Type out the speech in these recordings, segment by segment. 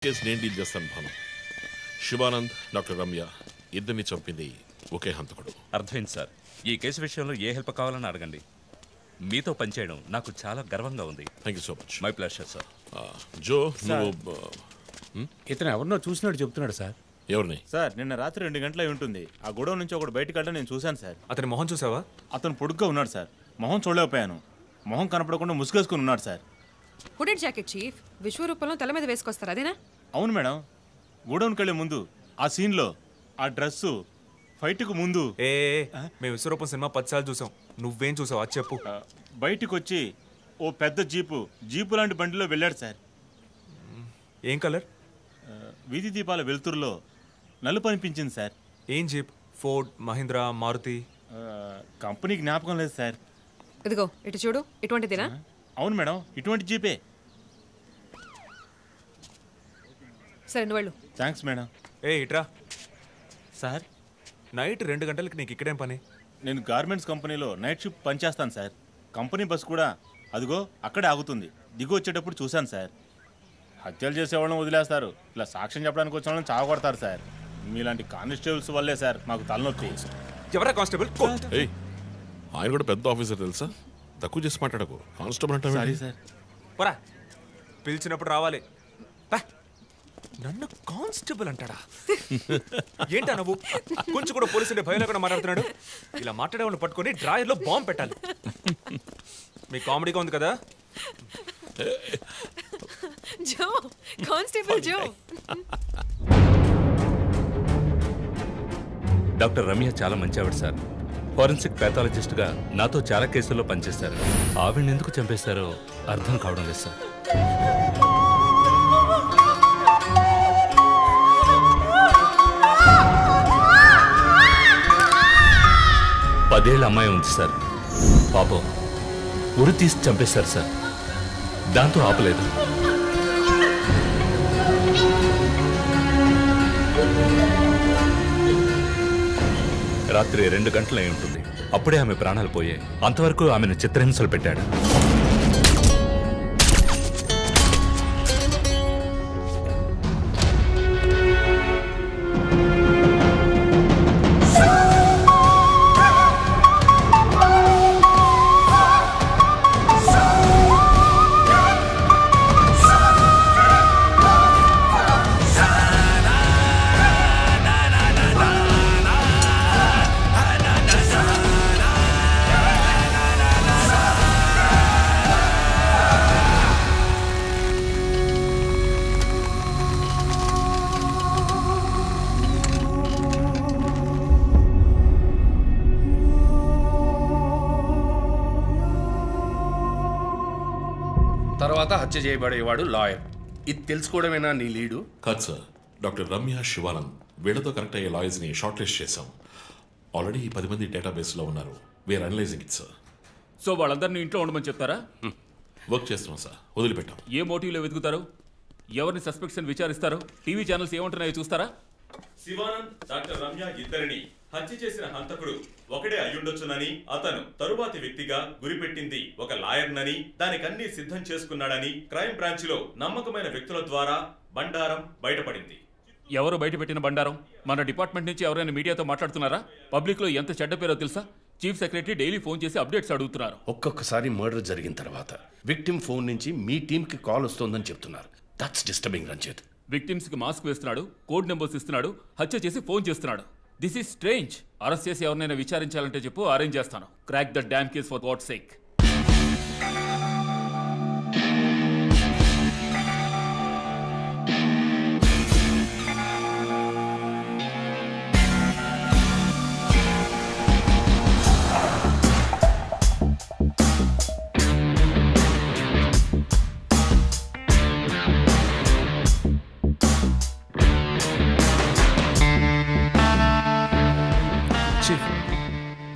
Case నేను deal చేస్తాను Bhanu. Shivanand, doctor Ramya ఇద్దరిని చంపింది ఒకే హంతకుడు. అర్థమైంది సార్. ఈ కేసు విషయంలో ఏ హెల్ప్ కావాలని అడగండి. మీతో పనిచేయడం నాకు చాలా గర్వంగా ఉంది. Thank you so much. My pleasure sir. Jo, నువ్వు ఇతను ఎవరినో చూసినట్టు చెప్తున్నాడు సార్. ఎవరిని? సార్ నిన్న రాత్రి 2 గంటలై ఉంటుంది. ఆ గొడవ నుంచి ఒకటి బయటకు వెళ్ళడం నేను చూశాను సార్. అతని మొహం చూసావా? అతను పొడుగ్గా ఉన్నాడు సార్. మొహం చూడలేకపోయాను. మొహం కనపడకుండా ముసుగేసుకుని ఉన్నాడు సార్. హుడెడ్ జాకెట్ చీఫ్, విశ్వరూపంలో తల మీద వేసుకొస్తారు అదేనా? అవును మేడం. గోడౌన్కి వెళ్ళే ముందు ఆ సీన్లో ఆ డ్రెస్సు ఫైట్కు ముందు మేము విశ్వరూపం సినిమా 10 సార్లు చూసాం. నువ్వేం చూసావు అది చెప్పు. బయటికి వచ్చి ఓ పెద్ద జీపు లాంటి బండిలో వెళ్ళాడు సార్. ఏం కలర్? వీధి దీపాల వెలుతురులో నలుపు అనిపించింది సార్. ఏం jeep? Ford, Mahindra, Maruti? Company జ్ఞాపకం లేదు సార్. ఇదిగో ఇటు చూడు, ఇటువంటిదేనా? అవును మేడం, ఇటువంటి జీపే. సరే నువ్వు వెళ్ళు. Thanks madam. ఇట్రా సార్. నైట్ 2 గంటలకి నీకు ఇక్కడేం పని? నేను గార్మెంట్స్ కంపెనీలో నైట్ షిఫ్ట్ పనిచేస్తాను సార్. కంపెనీ బస్ కూడా అదిగో అక్కడే ఆగుతుంది. దిగు వచ్చేటప్పుడు చూశాను సార్. హత్యలు చేసేవాళ్ళని వదిలేస్తారు, ఇలా సాక్ష్యం చెప్పడానికి వచ్చిన వాళ్ళని చావకొడతారు సార్. మీలాంటి కానిస్టేబుల్స్ వల్లే సార్ మాకు తలనొప్పి. ఎవరా కానిస్టేబుల్? ఆయన కూడా పెద్ద ఆఫీసర్ తెలుసా? తక్కువ చేసి మాట్లాడకు. కానిస్టేబుల్ అంటే సారీ సార్. పరా, పిలిచినప్పుడు రావాలి. నన్ను కానిస్టేబుల్ అంటాడా? ఏంటా నువ్వు? కొంచెం కూడా పోలీసుంటే భయం లేకుండా మాట్లాడుతున్నాడు. ఇలా మాట్లాడే వాళ్ళని పట్టుకొని డ్రాయర్లో బాంబు పెట్టాలి. మీ కామెడీగా ఉంది కదా? జో, కానిస్టేబుల్ జో. డాక్టర్ రమ్య చాలా మంచి ఆవిడ సార్. ఫోరెన్సిక్ ప్యాథాలజిస్ట్గా నాతో చాలా కేసుల్లో పనిచేశారు. ఆవిడని ఎందుకు చంపేశారో అర్థం కావడం లేదు సార్. పదేళ్ళ అమ్మాయి ఉంది సార్. పాపం ఉరి తీసి చంపేశారు సార్. దాంతో ఆపలేదు. రాత్రి 2 గంటలై ఉంటుంది. అప్పుడే ఆమె ప్రాణాలు పోయాయి. అంతవరకు ఆమెను చిత్రహింసలు పెట్టాడు. తర్వాత హత్య చేయబడేవాడు లాయర్. ఇది తెలుసుకోవడమేనా నీ లీడు? కాదు సార్. డాక్టర్ రమ్య, శివానంద్ వీళ్ళతో కనెక్ట్ అయ్యే లాయర్స్ని షార్ట్ లిస్ట్ చేశాం. ఆల్రెడీ 10 మంది డేటాబేస్లో ఉన్నారు. We are analysing it sir. So వాళ్ళందరినీ ఇంట్లో ఉండమని చెప్తారా? వర్క్ చేస్తున్నాం సార్. వదిలిపెట్టాం. ఏ మోటివ్లో వెతుకుతారు? ఎవరిని సస్పెక్ట్స్ అని విచారిస్తారు? టీవీ ఛానల్స్ ఏమంటున్నాయో చూస్తారా? శివానంద్, డాక్టర్ రమ్య ఇద్దరిని హత్య చేసిన హంతకుడు ఒకడే అయ్యుండొచ్చునని, అతను తరువాతి వ్యక్తిగా గురిపెట్టింది ఒక లాయర్నని, దానికన్నీ సిద్ధం చేసుకున్నాడని క్రైమ్ బ్రాంచ్ లో నమ్మకమైన వ్యక్తుల ద్వారా బండారం బయటపడింది. ఎవరు బయటపెట్టిన బండారం? మన డిపార్ట్మెంట్ నుంచి ఎవరైనా మీడియాతో మాట్లాడుతున్నారా? పబ్లిక్ లో ఎంత చెడ్డ పేరో తెలుసా? చీఫ్ సెక్రటరీ డైలీ ఫోన్ చేసి అప్డేట్స్ అడుగుతున్నారు. ఒక్కొక్కసారి మర్డర్ జరిగిన తర్వాత విక్టిమ్ ఫోన్ నుంచి మీ టీంకి కాల్ వస్తుందని చెప్తున్నారు. That's disturbing Ranjith. విక్టిమ్స్ కి మాస్క్ వేస్తున్నాడు, కోడ్ నెంబర్స్ ఇస్తున్నాడు, హత్య చేసి ఫోన్ చేస్తున్నాడు. This is strange. అరెస్ట్ చేసి ఎవరినైనా విచారించాలంటే చెప్పు, అరేంజ్ చేస్తాను. Crack the damn case for God's sake.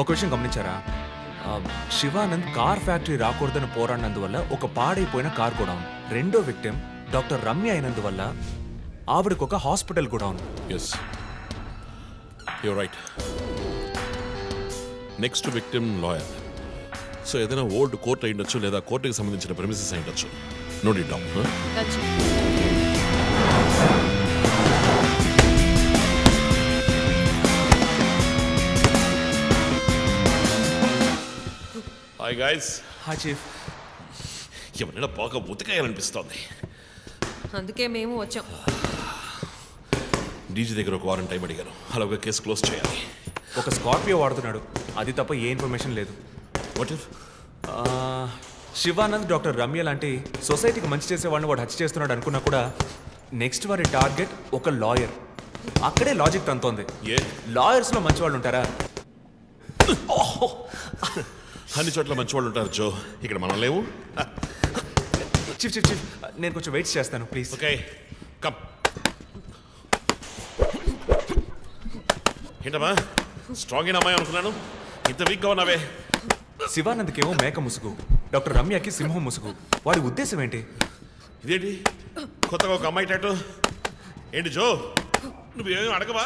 ఒక విషయం గమనించారా? శివానంద్ కార్ ఫ్యాక్టరీ రాకూడదని పోరాడినందువల్ల ఒక పాడైపోయిన కార్ కూడా ఉంది. రెండో విక్టిమ్ డాక్టర్ రమ్య అయినందువల్ల ఆవిడకు ఒక హాస్పిటల్ కూడా ఉంది. Yes, you're right. Next victim lawyer. So ఏదైనా ఓల్డ్ కోర్ట్ అయ్యుండొచ్చు, లేదా కోర్టుకి సంబంధించిన ప్రెమిసెస్ అయ్యుండొచ్చు. Note it down. Guys. Hi chief. ఎవరైనా బాగా ఉతకాయాలనిపిస్తోంది. అందుకే మేము వచ్చాం. డీజీ దగ్గర ఒక వారం టైం అడిగాను. అలాగే కేసు క్లోజ్ చేయాలి. ఒక స్కార్పియో వాడుతున్నాడు, అది తప్ప ఏ ఇన్ఫర్మేషన్ లేదు. What if Shivanand doctor Ramya లాంటి సొసైటీకి మంచి చేసే వాళ్ళని వాడు హత్య చేస్తున్నాడు అనుకున్నా కూడా నెక్స్ట్ వారి టార్గెట్ ఒక లాయర్. అక్కడే లాజిక్ తంతోంది. లాయర్స్లో మంచి వాళ్ళు ఉంటారా? అన్ని చోట్ల మంచి వాళ్ళు ఉంటారు జో, ఇక్కడ మనం లేవు. చీఫ్ చీఫ్ చీఫ్ నేను కొంచెం వెయిట్ చేస్తాను ప్లీజ్. Okay come. ఏంటమ్మా స్ట్రాంగ్ అయిన అమ్మాయి అనుకున్నాను, ఇంత వీక్గా ఉన్నావే. శివానంద్కేమో మేక ముసుగు, డాక్టర్ రమ్యకి సింహం ముసుగు. వాడి ఉద్దేశం ఏంటి? ఇదేంటి కొత్తగా ఒక అమ్మాయి టాటూ ఏంటి జో? నువ్వేం అడగవా?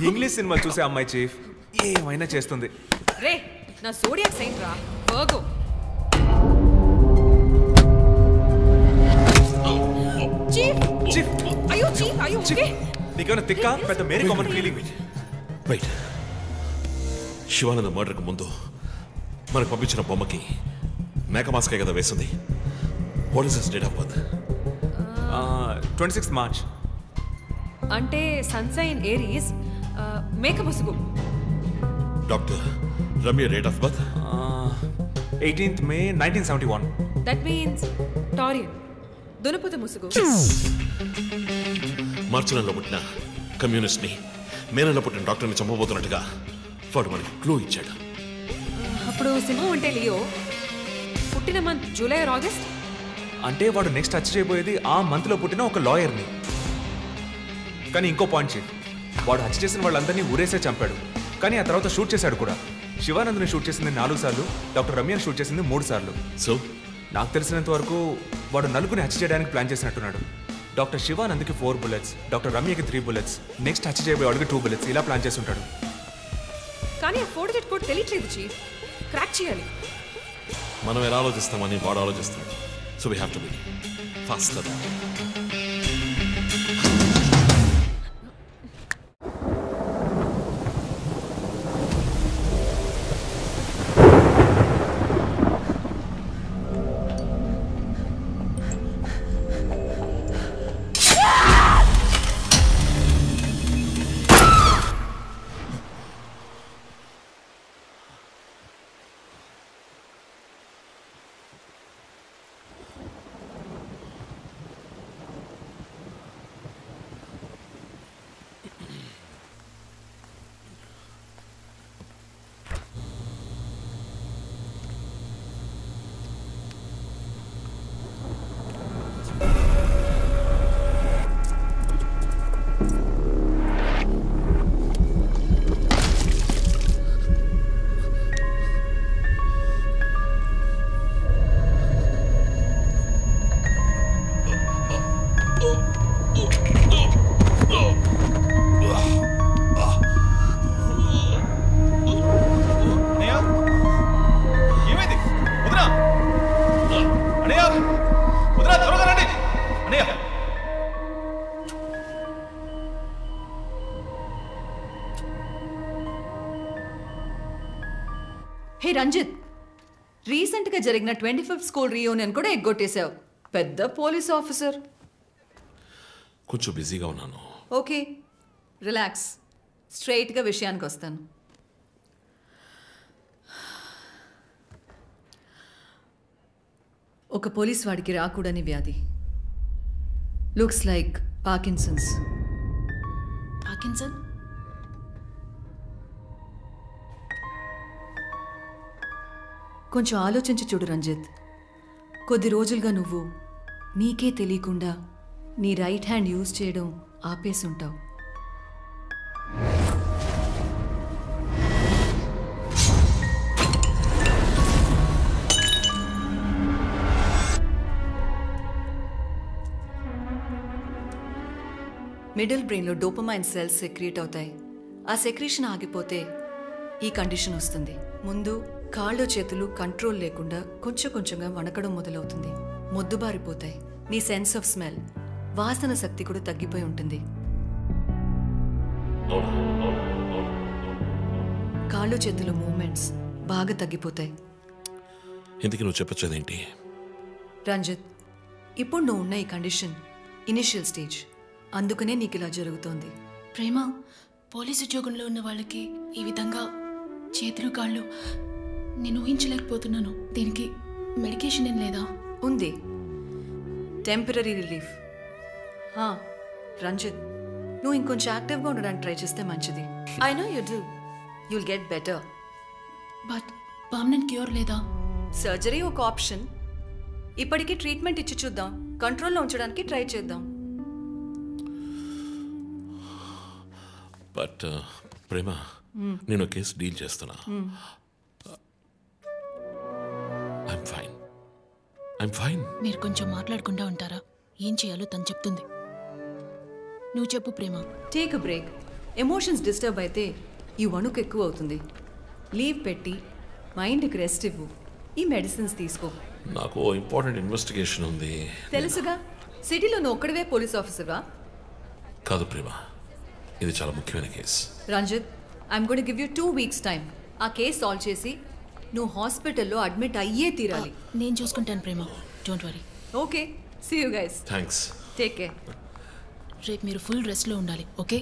ఇంగ్లీష్ సినిమా చూసే అమ్మాయి చీఫ్, ఏమైనా చేస్తుంది. రే నా సోడియాక్ సెయింట్ రా వర్గో. చీఫ్ చీఫ్ అయ్యో చీఫ్ అయ్యో ఓకే. నీకేమైనా తిక్క పెద్ద మేరీ కామన్ ఫీలింగ్? రైట్. శివానంద మర్డర్కి ముందు మనకు పంపించిన బొమ్మకి మేక మాస్కే కదా వేసింది. What is his date of birth? 26 March. అంటే సన్సైన్ ఏరీస్ మేక ముసుగు. Doctor Ramya date of birth 18th May 1971. That means Taurean దునపుత ముసుగు. మార్చి నెలలో పుట్టిన కమ్యూనిస్ట్ని మే నెలలో పుట్టిన డాక్టర్ని చంపబోతున్నట్టుగా వాడు మనకి క్లూ ఇచ్చాడు. అప్పుడు సింహం అంటే లియో, పుట్టిన మంత్ జూలై ఆర్ ఆగస్ట్. అంటే వాడు నెక్స్ట్ హత్య చేయబోయేది ఆ మంత్లో పుట్టిన ఒక లాయర్ని. కానీ ఇంకో పాయింట్ చీఫ్, వాడు హత్య చేసిన వాళ్ళందరినీ ఊరేసే చంపాడు, కానీ ఆ తర్వాత షూట్ చేశాడు కూడా. శివానంద్ని షూట్ చేసింది 4 సార్లు, డాక్టర్ రమ్యని షూట్ చేసింది 3 సార్లు. సో నాకు తెలిసినంత వరకు వాడు నలుగురిని హత్య చేయడానికి ప్లాన్ చేసినట్టున్నాడు. డాక్టర్ శివానంద్కి 4 bullets, డాక్టర్ రమ్యకి 3 bullets, నెక్స్ట్ హత్య చేయబోయేవాడికి 2 bullets, ఇలా ప్లాన్ చేసి ఉంటాడు. కానీ ఆ 4 కోడ్ తెలియట్లేదు చీఫ్, క్రాక్ చేయాలి. మనం ఎలా ఆలోచిస్తామని వాడు ఆలోచిస్తాడు. So we have to be faster. Hey Ranjith, రీసెంట్గా జరిగిన 25th స్కూల్ రీయూనియన్ కూడా ఎగ్గొట్టేశావు. పెద్ద పోలీస్ ఆఫీసర్. కొంచెం బిజీగా ఉన్నాను. ఓకే రిలాక్స్, స్ట్రైట్గా విషయానికి వస్తాను. ఒక పోలీస్ వాడికి రాకూడని వ్యాధి, లుక్స్ లైక్ పార్కిన్సన్స్. పార్కిన్సన్? కొంచెం ఆలోచించి చూడు రంజిత్. కొద్ది రోజులుగా నువ్వు నీకే తెలియకుండా నీ రైట్ హ్యాండ్ యూజ్ చేయడం ఆపేసి ఉంటావు. మిడిల్ బ్రెయిన్లో డోపమైన్ సెల్స్ సెక్రీట్ అవుతాయి. ఆ సెక్రీషన్ ఆగిపోతే ఈ కండిషన్ వస్తుంది. ముందు కాళ్ళు చేతులు కంట్రోల్ లేకుండా కొంచెం కొంచెంగా వణకడం మొదలవుతుంది. మొద్దుబారిపోతాయి. నీ సెన్స్ ఆఫ్ స్మెల్, వాసన శక్తి కూడా తగ్గిపోయి ఉంటుంది. కాళ్ళు చేతులు మూమెంట్స్ బాగా తగ్గిపోతాయి. ఇందుకు నువ్వు చెప్పొచ్చేదేంటి? రంజిత్, ఇప్పుడు నువ్వు ఉన్న ఈ కండిషన్ ఇనిషియల్ స్టేజ్, అందుకనే నీకు ఇలా జరుగుతోంది. ప్రేమ, పోలీసు ఉద్యోగంలో ఉన్న వాళ్ళకి ఈ విధంగా చేతులు కాళ్ళు నేను ఊహించలేకపోతున్నాను. దీనికి మెడికేషన్ ఏం లేదా? ఉంది, టెంపరీ రిలీఫ్. రంజిత్, నువ్వు ఇంకొంచెం యాక్టివ్గా ఉండడానికి ట్రై చేస్తే మంచిది. I know you do, you'll get better. But permanent cure లేదా? సర్జరీ ఒక ఆప్షన్. ఇప్పటికీ ట్రీట్మెంట్ ఇచ్చి చూద్దాం, కంట్రోల్లో ఉంచడానికి ట్రై చేద్దాం. బట్ ప్రేమ, నేను కేసు డీల్ చేస్తున్నా. I'm fine. మీరు కొంచెం మాట్లాడకుండా ఉంటారా? ఏం చేయాలో తను చెప్తుంది. నువ్వు చెప్పు Prema. Take a break. Emotions disturb అయితే ఈ వణుకు ఎక్కువ అవుతుంది. లీవ్ పెట్టి మైండ్కి రెస్ట్ ఇవ్వు. ఈ మెడిసిన్స్ తీసుకో. నాకు ఇంపార్టెంట్ ఇన్వెస్టిగేషన్ ఉంది. తెలుసుగా, సిటీలో నువ్వు ఒక్కడివే పోలీస్ ఆఫీసర్వా? కాదు ప్రేమ, ఇది చాలా ముఖ్యమైన case. Ranjith, I'm going to give you 2 weeks time. ఆ కేసు సాల్వ్ చేసి నువ్వు హాస్పిటల్లో అడ్మిట్ అయ్యే తీరాలి. నేను చూసుకుంటాను Prema, don't worry. Okay, see you guys. Thanks. Take care. రేపు మీరు ఫుల్ రెస్ట్లో ఉండాలి, ఓకే?